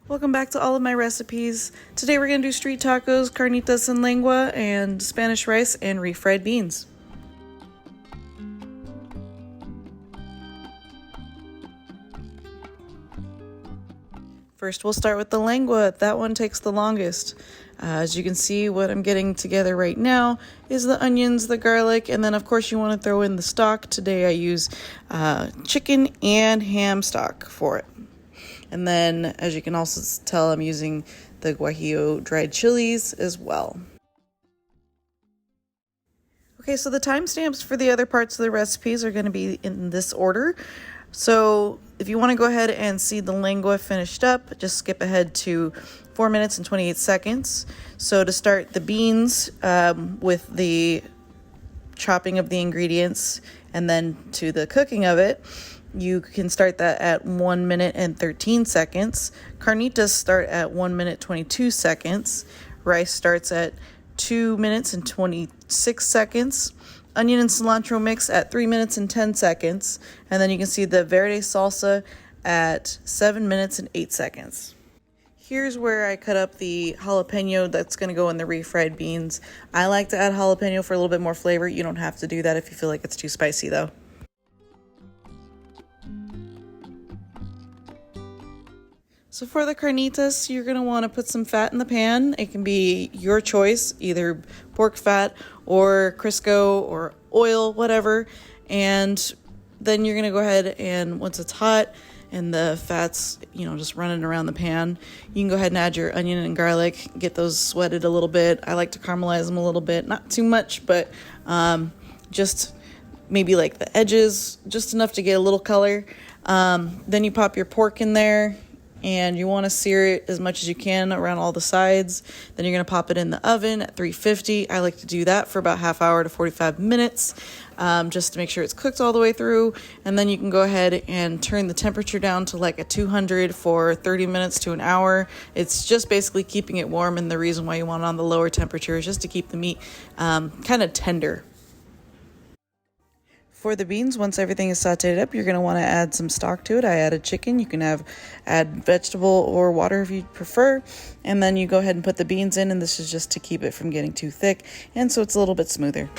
Welcome back to all of my recipes. Today we're going to do street tacos, carnitas and lengua, and Spanish rice and refried beans. First we'll start with the lengua. That one takes the longest. As you can see, what I'm getting together right now is the onions, the garlic, and then of course you want to throw in the stock. Today I use chicken and ham stock for it. And then, as you can also tell, I'm using the guajillo dried chilies as well. Okay, so the timestamps for the other parts of the recipes are going to be in this order. So if you want to go ahead and see the lengua finished up, just skip ahead to 4 minutes and 28 seconds. So to start the beans with the chopping of the ingredients and then to the cooking of it, you can start that at 1 minute and 13 seconds. Carnitas start at 1 minute 22 seconds. Rice starts at 2 minutes and 26 seconds. Onion and cilantro mix at 3 minutes and 10 seconds. And then you can see the verde salsa at 7 minutes and 8 seconds. Here's where I cut up the jalapeno that's going to go in the refried beans. I like to add jalapeno for a little bit more flavor. You don't have to do that if you feel like it's too spicy though. So for the carnitas, you're going to want to put some fat in the pan. It can be your choice, either pork fat or Crisco or oil, whatever. And then you're going to go ahead and once it's hot and the fat's, just running around the pan, you can go ahead and add your onion and garlic, get those sweated a little bit. I like to caramelize them a little bit, not too much, but just maybe like the edges, just enough to get a little color. Then you pop your pork in there. And you want to sear it as much as you can around all the sides. Then you're going to pop it in the oven at 350. I like to do that for about half hour to 45 minutes just to make sure it's cooked all the way through. And then you can go ahead and turn the temperature down to like a 200 for 30 minutes to an hour. It's just basically keeping it warm, and the reason why you want it on the lower temperature is just to keep the meat kind of tender. For the beans, once everything is sauteed up, you're going to want to add some stock to it. I added chicken. You can add vegetable or water if you prefer. And then you go ahead and put the beans in, and this is just to keep it from getting too thick, and so it's a little bit smoother.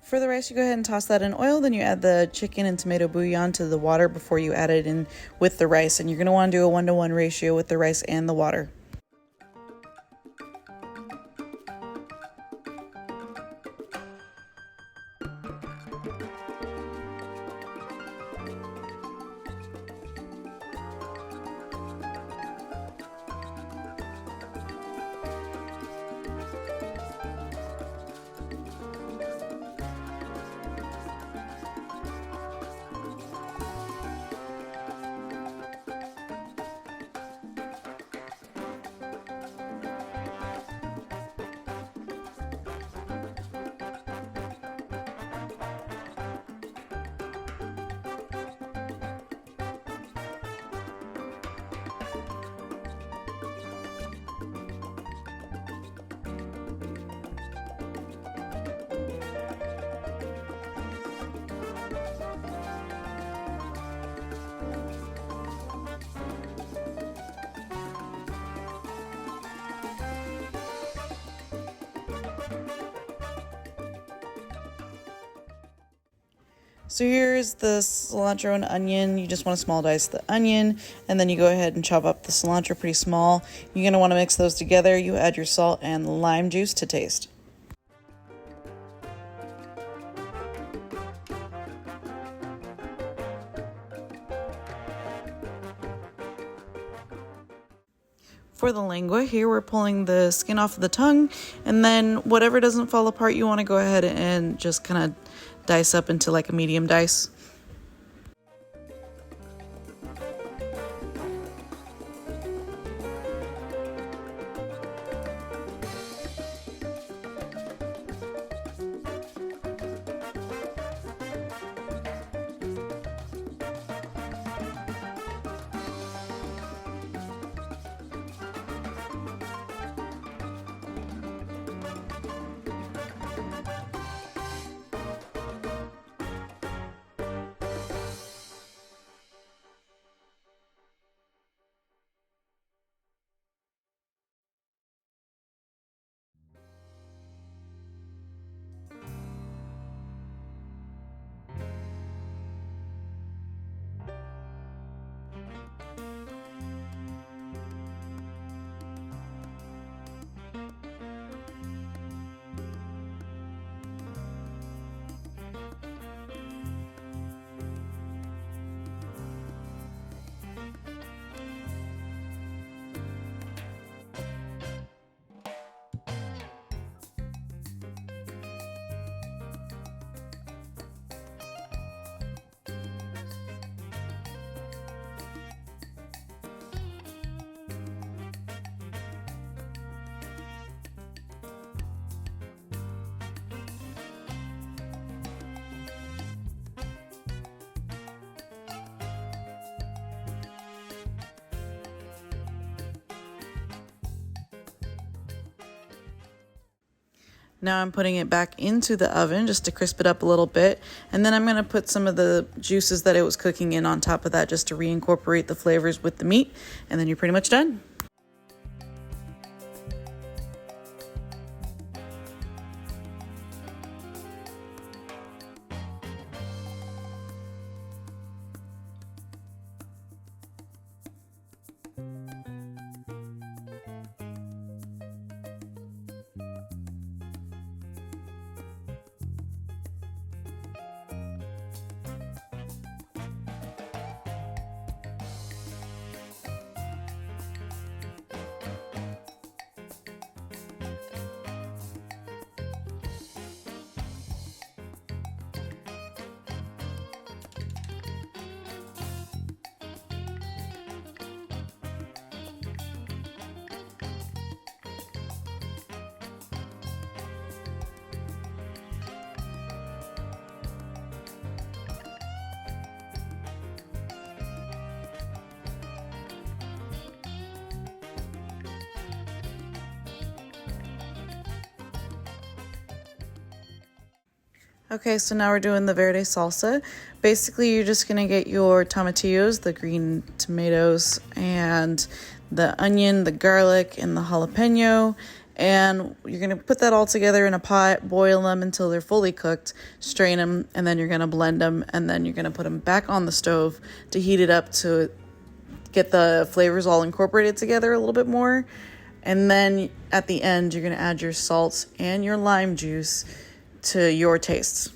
For the rice, you go ahead and toss that in oil, then you add the chicken and tomato bouillon to the water before you add it in with the rice. And you're going to want to do a 1-to-1 ratio with the rice and the water. So here's the cilantro and onion. You just want to small dice the onion, and then you go ahead and chop up the cilantro pretty small. You're going to want to mix those together. You add your salt and lime juice to taste. For the lengua, here we're pulling the skin off of the tongue, and then whatever doesn't fall apart, you want to go ahead and just kind of dice up into like a medium dice. Now I'm putting it back into the oven just to crisp it up a little bit. And then I'm going to put some of the juices that it was cooking in on top of that just to reincorporate the flavors with the meat. And then you're pretty much done. Okay, so now we're doing the verde salsa. Basically, you're just gonna get your tomatillos, the green tomatoes, and the onion, the garlic, and the jalapeno. And you're gonna put that all together in a pot, boil them until they're fully cooked, strain them, and then you're gonna blend them, and then you're gonna put them back on the stove to heat it up to get the flavors all incorporated together a little bit more. And then at the end, you're gonna add your salt and your lime juice to your taste.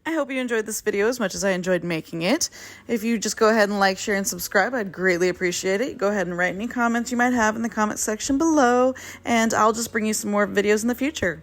I hope you enjoyed this video as much as I enjoyed making it. If you just go ahead and like, share, and subscribe, I'd greatly appreciate it. Go ahead and write any comments you might have in the comment section below, and I'll just bring you some more videos in the future.